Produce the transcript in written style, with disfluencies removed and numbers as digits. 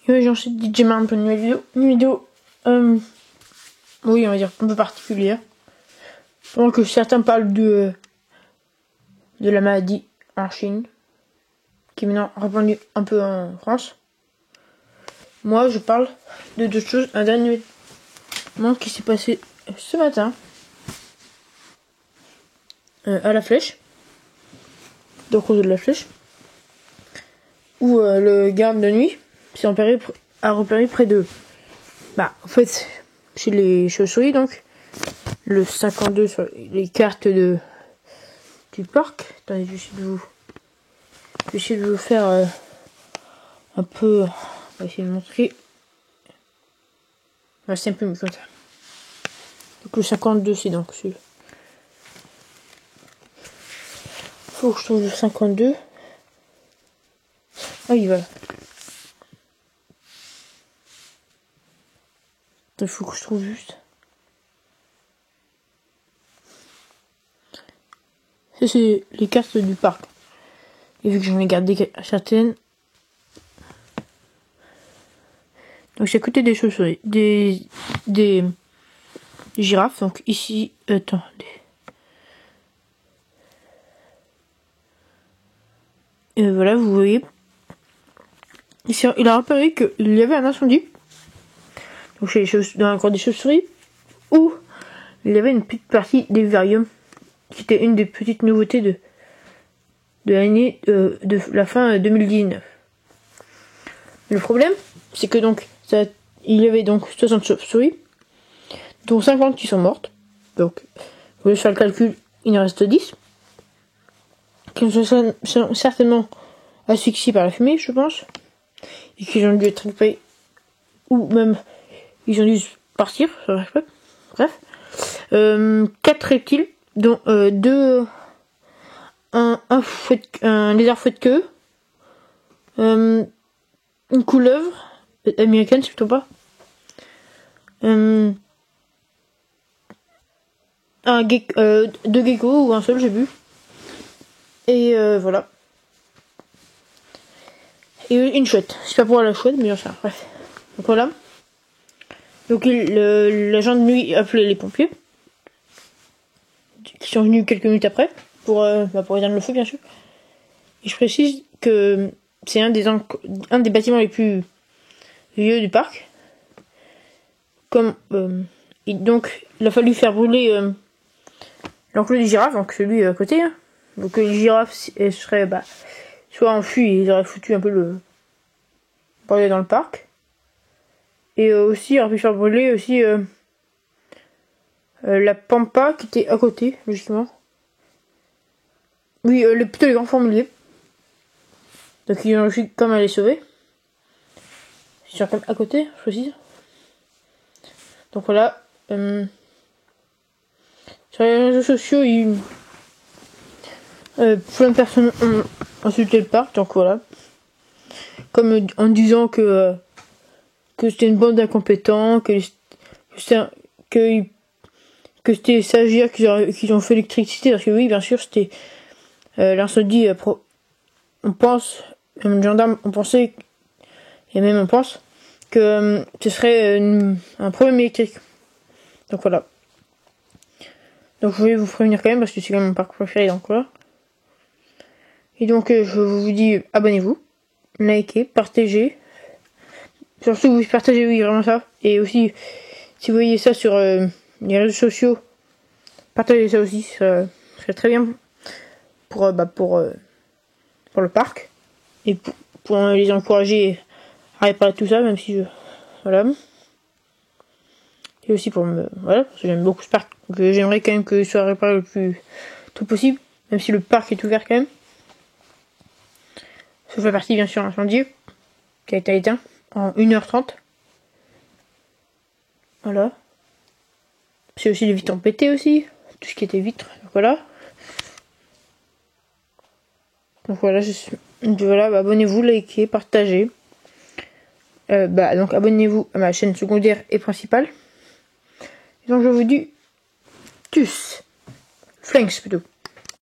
Et j'en sais DJ Marne pour une nouvelle vidéo. Une vidéo, oui, on va dire un peu particulière. Pendant que certains parlent de la maladie en Chine, qui est maintenant répandue un peu en France. Moi, je parle de deux choses. Un dernier événement qui s'est passé ce matin à la Flèche, donc au de la Flèche, où le garde de nuit a repéré près de, en fait, chez les chauves-souris, donc le 52 sur les cartes du parc. Attendez, je vais essayer de vous faire un peu, on va essayer de montrer. C'est un peu mieux comme ça. Donc le 52, c'est donc celui. Faut que je trouve le 52. Ah oui, voilà. Il faut que je trouve juste. Ça, c'est les cartes du parc. Et vu que j'en ai gardé certaines. Donc j'ai à côté des chauves-souris. Des girafes. Donc ici. Attendez. Et voilà, vous voyez. Ici, il a repéré qu'il y avait un incendie. Donc chez dans la cour des chauves-souris. Où il y avait une petite partie des vivariums. Qui était une des petites nouveautés de l'année de la fin 2019. Le problème, c'est que donc il y avait donc 60 chauves-souris, dont 50 qui sont mortes. Donc, vous voulez faire le calcul, il en reste 10. Qui sont certainement asphyxiés par la fumée, je pense. Et qui ont dû être récupérés. Ou même, ils ont dû partir. Bref. 4 reptiles, dont 2... un lézard fouet de queue. Une couleuvre américaine, c'est plutôt pas. Deux geckos ou un seul, j'ai vu. Et voilà. Et une chouette. C'est pas pour la chouette, mais enfin, bref. Donc voilà. Donc l'agent de nuit a appelé les pompiers, qui sont venus quelques minutes après pour éteindre le feu, bien sûr. Et je précise que c'est un des bâtiments les plus vieux du parc. Donc, il a fallu faire brûler l'enclos des girafes, donc celui à côté. Hein. Donc les girafes seraient soit enfuies et ils auraient foutu un peu le bordel dans le parc. Et aussi, il aurait pu faire brûler aussi la pampa qui était à côté, justement. Oui, plutôt les grands formeliers. Donc ils ont réussi comme à les sauver. Ils sont quand même à côté, je précise. Donc voilà. Sur les réseaux sociaux, plein de personnes ont insulté le parc, donc voilà. Comme en disant que c'était une bande d'incompétents, que c'était stagiaires qui ont fait l'électricité, parce que oui, bien sûr, c'était l'incendie. On pense, même les gendarmes, on pense que ce serait un problème électrique. Donc voilà. Donc je voulais vous prévenir quand même parce que c'est quand même mon parc préféré, donc voilà. Et donc je vous dis abonnez-vous, likez, partagez. Surtout vous partagez, oui, vraiment ça. Et aussi, si vous voyez ça sur les réseaux sociaux, partagez ça aussi, ça serait très bien pour le parc. Et pour les encourager à réparer tout ça, même si voilà. Et aussi voilà, parce que j'aime beaucoup ce parc. Donc j'aimerais quand même qu'il soit réparé le plus tôt possible, même si le parc est ouvert quand même. Ça fait partie bien sûr d'un incendie qui a été éteint en 1h30. Voilà. C'est aussi les vitres ont pété aussi. Tout ce qui était vitres. Donc voilà. Donc voilà, abonnez-vous, likez, partagez. Donc abonnez-vous à ma chaîne secondaire et principale. Et donc je vous dis tchuss. Flanks plutôt.